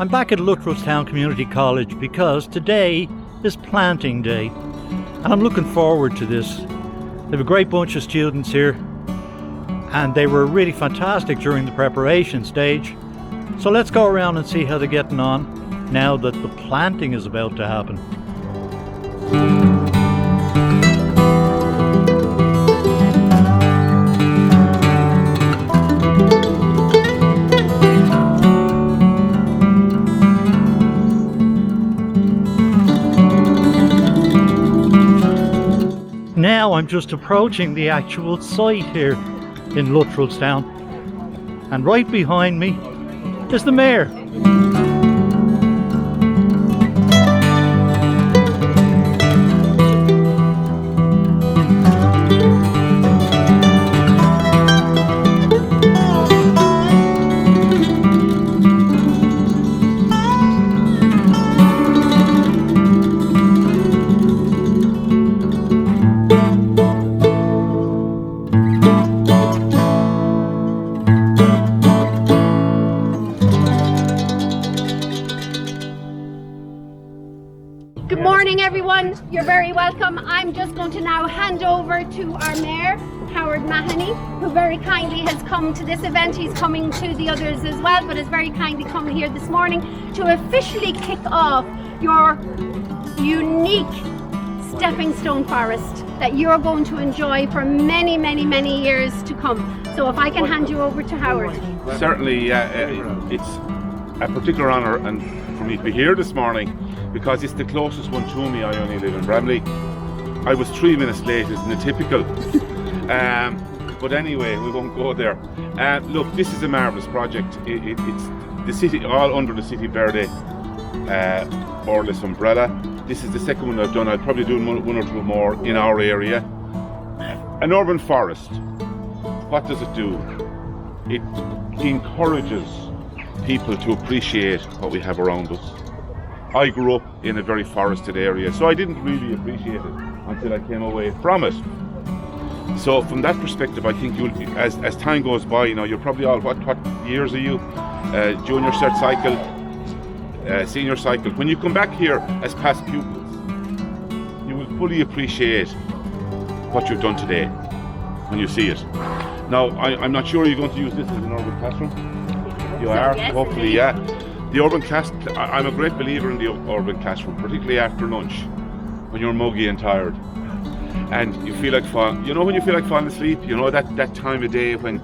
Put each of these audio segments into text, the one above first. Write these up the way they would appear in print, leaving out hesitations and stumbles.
I'm back at Lotus Community College because today is planting day and I'm looking forward to this. They have a great bunch of students here and they were really fantastic during the preparation stage. So let's go around and see how they're getting on now that the planting is about to happen. Now I'm just approaching the actual site here in Luttrellstown, and right behind me is the mayor. Good morning everyone, you're very welcome. I'm just going to now hand over to our Mayor, Howard Mahoney, who very kindly has come to this event. He's coming to the others as well, but has very kindly come here this morning to officially kick off your unique stepping stone forest that you're going to enjoy for many, many, many years to come. So if I can hand you over to Howard. Certainly, it's a particular honour and for me to be here this morning, because it's the closest one to me. I only live in Bramley. I was 3 minutes late, isn't it typical? But anyway, we won't go there. Look, this is a marvellous project. It's the city, all under the City Verde Orlis umbrella. This is the second one I've done. I'll probably do one or two more in our area. An urban forest, what does it do? It encourages people to appreciate what we have around us. I grew up in a very forested area, so I didn't really appreciate it until I came away from it. So from that perspective, I think you'll, as time goes by, you know, you're probably all, what years are you? Junior cert cycle, senior cycle. When you come back here as past pupils, you will fully appreciate what you've done today when you see it. Now, I'm not sure you're going to use this as an urban classroom. You are, yes, hopefully, yeah. The urban class, I'm a great believer in the urban classroom, particularly after lunch, when you're muggy and tired. And you feel like falling, you know when you feel like falling asleep? You know that time of day when,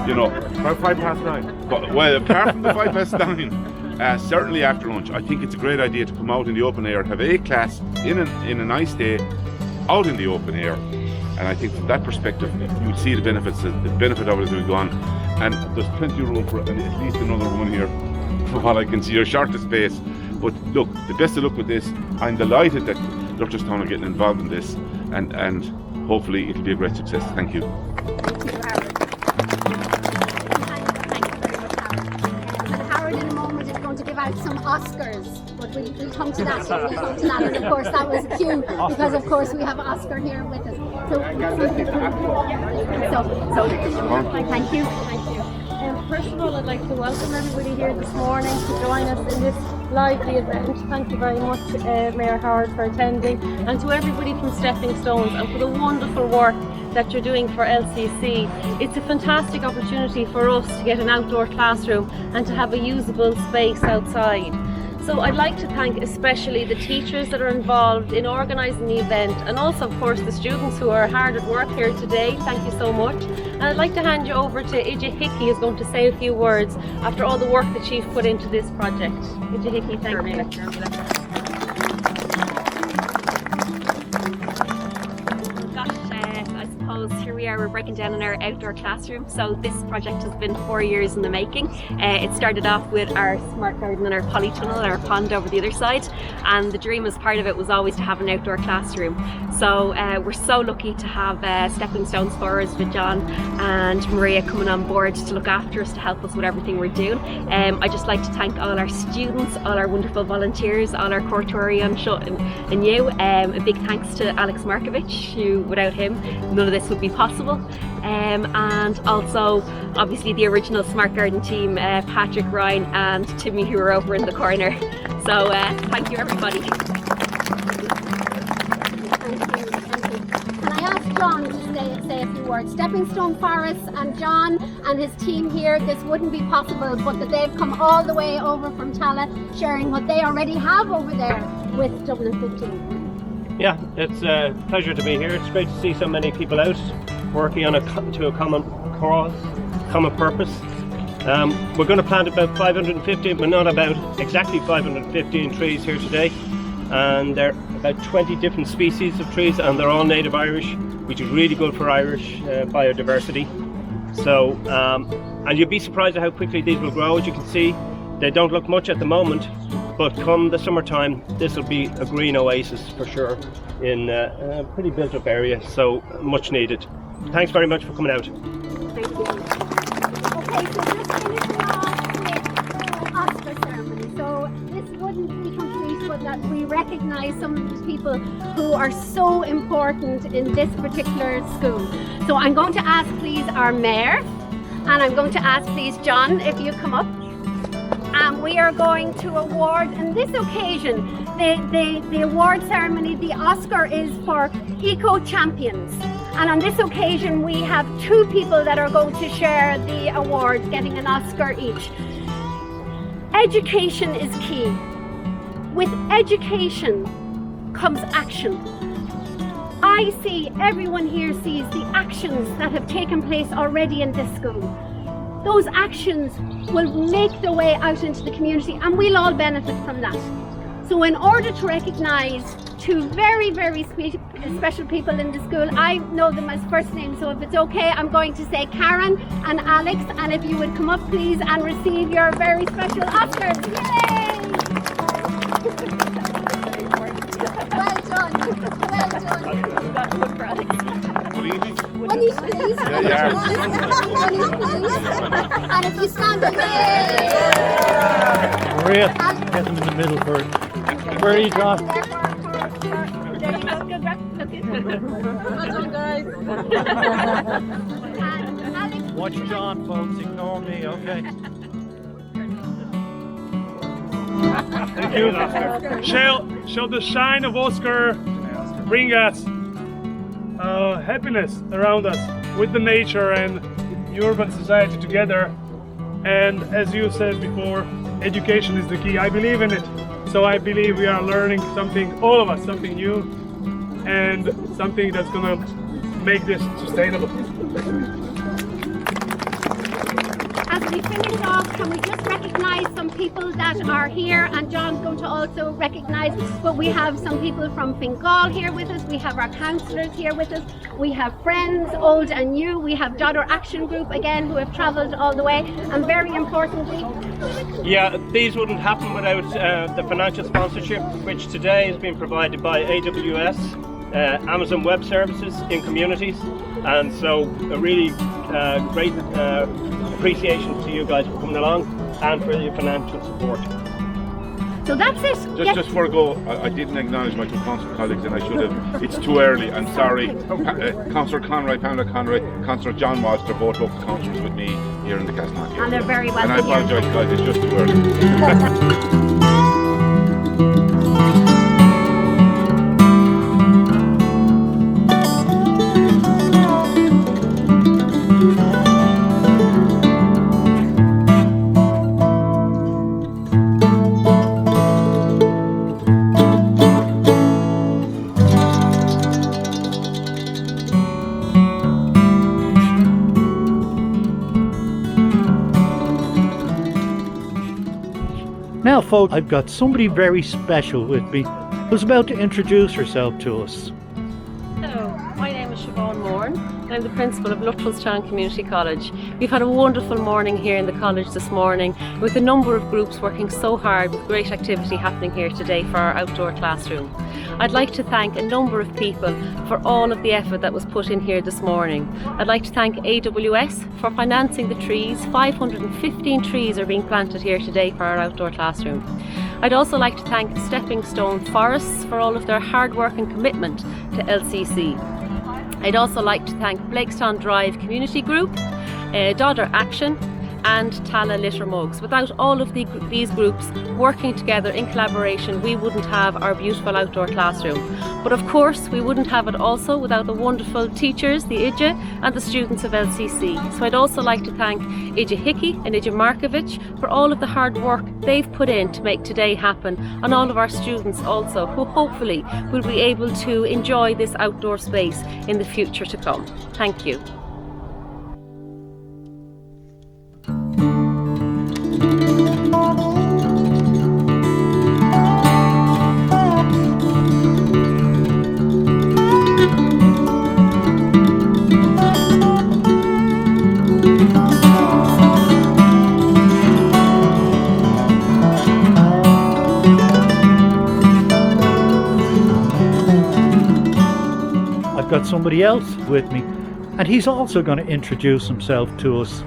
you know, about 9:05. But, well, apart from the 9:05, certainly after lunch, I think it's a great idea to come out in the open air, have a class in a nice day, out in the open air. And I think from that perspective, you'd see the benefit of it as we go on. And there's plenty of room for at least another one here, from what I can see, your shortest space. But look, the best of luck with this. I'm delighted that Luttrellstown are getting involved in this, and hopefully it'll be a great success. Thank you. Howard in a moment is going to give out some Oscars, but we'll come to that. And of course that was a cue, because of course we have Oscar here with us. So thank you. First of all, I'd like to welcome everybody here this morning to join us in this lively event. Thank you very much, Mayor Howard, for attending, and to everybody from Stepping Stones and for the wonderful work that you're doing for LCC. It's a fantastic opportunity for us to get an outdoor classroom and to have a usable space outside. So I'd like to thank especially the teachers that are involved in organising the event, and also of course the students who are hard at work here today. Thank you so much. And I'd like to hand you over to Ija Hickey, who's going to say a few words after all the work that she's put into this project. Ija Hickey, thank you. Here we are, we're breaking down in our outdoor classroom. So this project has been 4 years in the making. It started off with our smart garden and our polytunnel, our pond over the other side, and the dream as part of it was always to have an outdoor classroom. So we're so lucky to have Stepping Stones for us with John and Maria coming on board to look after us, to help us with everything we're doing. I'd just like to thank all our students, all our wonderful volunteers, all our Courtoria and you. A big thanks to Alex Markovich, who without him none of this would be possible. possible. And also, obviously, the original Smart Garden team, Patrick, Ryan and Timmy, who are over in the corner. So thank you, everybody. Can I ask John to say a few words? Stepping Stone Forest and John and his team here, this wouldn't be possible, but that they've come all the way over from Tala, sharing what they already have over there with Dublin 15. Yeah, it's a pleasure to be here. It's great to see so many people out working on to a common cause, common purpose. We're going to plant about 515, but not about exactly 515 trees here today. And there are about 20 different species of trees, and they're all native Irish, which is really good for Irish biodiversity. So, and you'll be surprised at how quickly these will grow. As you can see, they don't look much at the moment, but come the summertime, this will be a green oasis for sure in a pretty built-up area, so much needed. Thanks very much for coming out. Thank you. Okay, so just finishing off with the Oscar ceremony. So this wouldn't be complete but that we recognise some of the people who are so important in this particular school. So I'm going to ask please our Mayor, and I'm going to ask please John if you come up. And we are going to award, on this occasion, the award ceremony, the Oscar is for Eco Champions. And on this occasion, we have 2 people that are going to share the award, getting an Oscar each. Education is key. With education comes action. I see, everyone here sees the actions that have taken place already in this school. Those actions will make their way out into the community and we'll all benefit from that. So in order to recognise 2 very, very special people in the school, I know them as first names, so if it's okay, I'm going to say Karen and Alex, and if you would come up please and receive your very special Oscars. Yay! Well done. Well done. Good evening. One each, please. Yeah. One each, please. And if you stand up, Maria, get them in the middle first. Where are you, John? there you go. Well done, guys. And Alex, Watch John, folks. Ignore me, okay? Thank you. Shall the shine of Oscar bring us happiness around us with the nature and the urban society together. And as you said before, education is the key. I believe in it. So I believe we are learning something, all of us, something new and something that's going to make this sustainable. as we finish off, can we just recognise some people that are here, and John's going to also recognise, but we have some people from Fingal here with us, we have our councillors here with us, we have friends, old and new, we have Dodder Action Group again who have travelled all the way, and very importantly... Yeah, these wouldn't happen without the financial sponsorship, which today has been provided by AWS, Amazon Web Services in communities, and so a really great appreciation to you guys for coming along and for your financial support. So that's it. Just before I go, I didn't acknowledge my 2 council colleagues, and I should have. It's too early. I'm sorry. Councillor Conroy, Pamela Conroy, Councillor John Walsh, they're both local councillors with me here in the Castleknock. And they're very welcome. And I apologise, guys. It's just too early. Now folks, I've got somebody very special with me who's about to introduce herself to us. Hello, my name is Siobhan Moran. I'm the principal of Lotus Community College. We've had a wonderful morning here in the college this morning with a number of groups working so hard with great activity happening here today for our outdoor classroom. I'd like to thank a number of people for all of the effort that was put in here this morning. I'd like to thank AWS for financing the trees. 515 trees are being planted here today for our outdoor classroom. I'd also like to thank Stepping Stone Forests for all of their hard work and commitment to LCC. I'd also like to thank Blakestown Drive Community Group, Dodder Action and Tala Litter Mugs. Without all of these groups working together in collaboration, we wouldn't have our beautiful outdoor classroom. But of course, we wouldn't have it also without the wonderful teachers, the IJA and the students of LCC. So I'd also like to thank IJA Hickey and IJA Markovic for all of the hard work they've put in to make today happen, and all of our students also, who hopefully will be able to enjoy this outdoor space in the future to come. Thank you. I've got somebody else with me, and he's also going to introduce himself to us.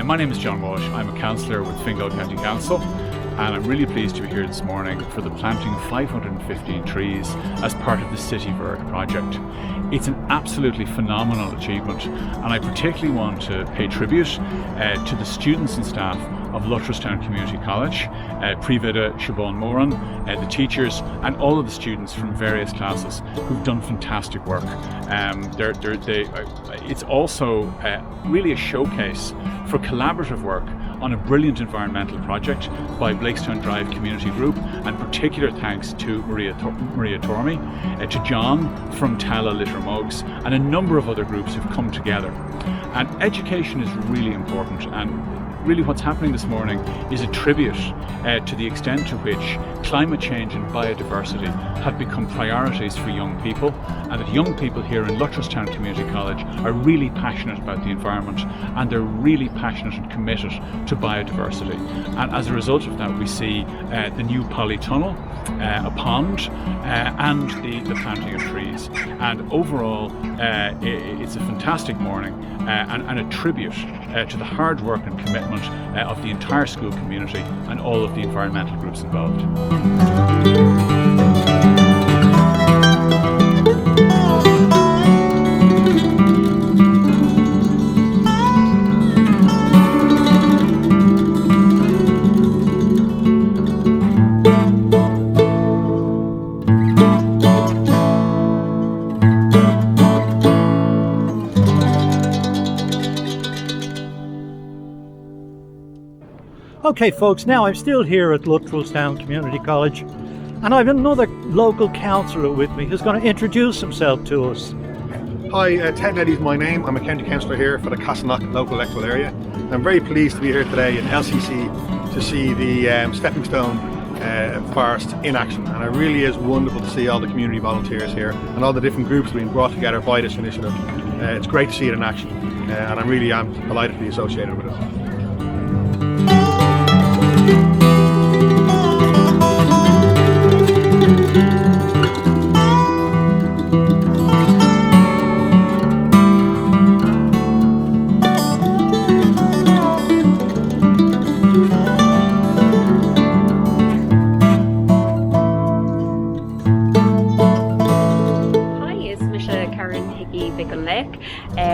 My name is John Walsh. I'm a councillor with Fingal County Council, and I'm really pleased to be here this morning for the planting of 515 trees as part of the City Verde project. It's an absolutely phenomenal achievement, and I particularly want to pay tribute to the students and staff of Lutterstown Community College, Privida Siobhan Moran, the teachers and all of the students from various classes who've done fantastic work. It's also really a showcase for collaborative work on a brilliant environmental project by Blakestown Drive Community Group, and particular thanks to Maria Tormey, to John from Tala Litter Mugs, and a number of other groups who've come together. And education is really important, and really what's happening this morning is a tribute to the extent to which climate change and biodiversity have become priorities for young people, and that young people here in Lutterstown Community College are really passionate about the environment, and they're really passionate and committed to biodiversity. And as a result of that, we see the new polytunnel, a pond, and the planting of trees. And overall, it's a fantastic morning and a tribute to the hard work and commitment of the entire school community and all of the environmental groups involved. Okay folks, now I'm still here at Lutterstown Community College, and I've another local councillor with me who's going to introduce himself to us. Hi, Ted Neddy's my name. I'm a county councillor here for the Castleknock local electoral area. I'm very pleased to be here today in LCC to see the Stepping Stone Forest in action, and it really is wonderful to see all the community volunteers here and all the different groups being brought together by this initiative. It's great to see it in action, and I really am delighted to be associated with it.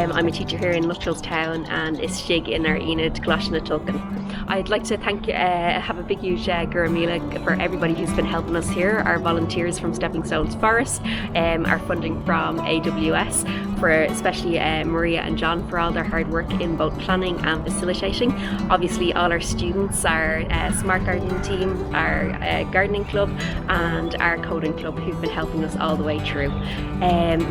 I'm a teacher here in Lutterstown, and is Shig in our Enid Glashna Tulkin. I'd like to have a big huge Guramila for everybody who's been helping us here, our volunteers from Stepping Stones Forest, our funding from AWS, for especially Maria and John for all their hard work in both planning and facilitating. Obviously all our students, our Smart Gardening team, our gardening club and our coding club who've been helping us all the way through.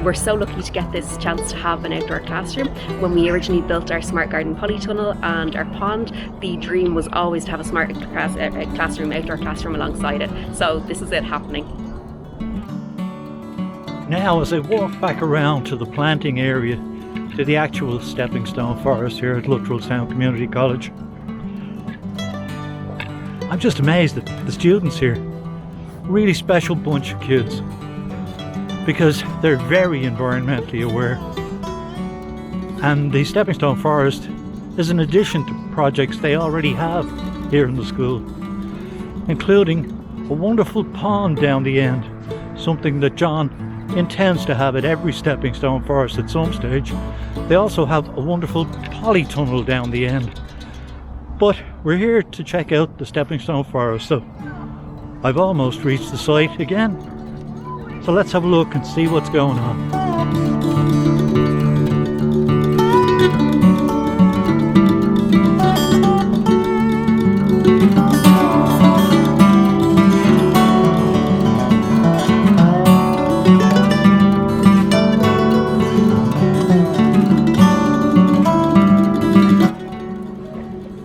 We're so lucky to get this chance to have an outdoor classroom. When we originally built our Smart Garden polytunnel and our pond, the dream was always to have a smart classroom, outdoor classroom alongside it. So this is it happening. Now as I walk back around to the planting area, to the actual Stepping Stone Forest here at Lutterstown Community College, I'm just amazed at the students here. Really special bunch of kids, because they're very environmentally aware. And the Stepping Stone Forest is an addition to projects they already have here in the school, including a wonderful pond down the end, something that John intends to have at every stepping stone forest at some stage. They also have a wonderful polytunnel down the end. But we're here to check out the stepping stone forest, so I've almost reached the site again. So let's have a look and see what's going on.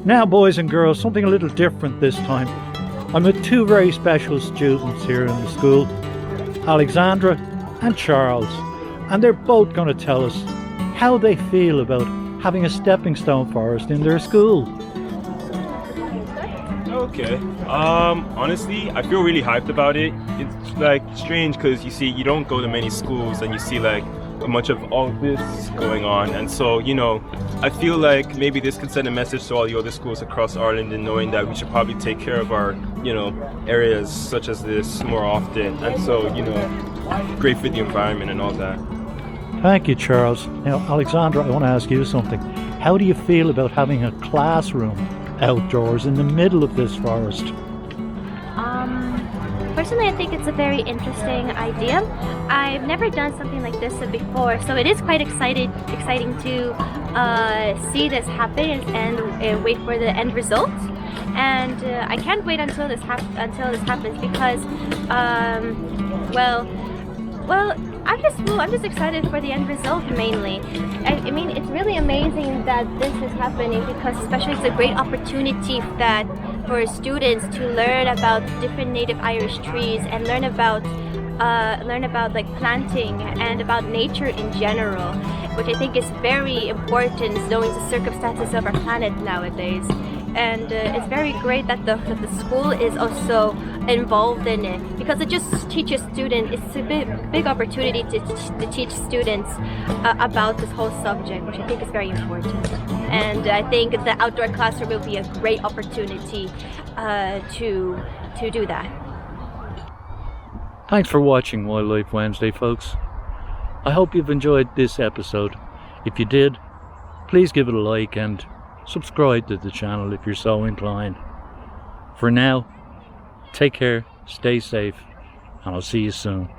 Now, boys and girls, something a little different this time. I'm with two very special students here in the school, Alexandra and Charles, and they're both going to tell us how they feel about having a stepping stone forest in their school. Okay. Honestly, I feel really hyped about it. It's like strange because you don't go to many schools and you see like a bunch of all this going on, and so I feel like maybe this could send a message to all the other schools across Ireland in knowing that we should probably take care of our areas such as this more often, and so great for the environment and all that. Thank you, Charles. Now, Alexandra, I want to ask you something. How do you feel about having a classroom outdoors in the middle of this forest? Personally, I think it's a very interesting idea. I've never done something like this before, so it is quite exciting to see this happen and wait for the end result. And I can't wait until this happens because, I'm just excited for the end result mainly. I mean, it's really amazing that this is happening because especially it's a great opportunity for students to learn about different native Irish trees and learn about like planting and about nature in general, which I think is very important knowing the circumstances of our planet nowadays. And it's very great that the school is also involved in it because it just teaches students. It's a big opportunity to teach students about this whole subject, which I think is very important. And I think the outdoor classroom will be a great opportunity to do that. Thanks for watching Wildlife Wednesday, folks. I hope you've enjoyed this episode. If you did, please give it a like and subscribe to the channel if you're so inclined. For now, take care, stay safe, and I'll see you soon.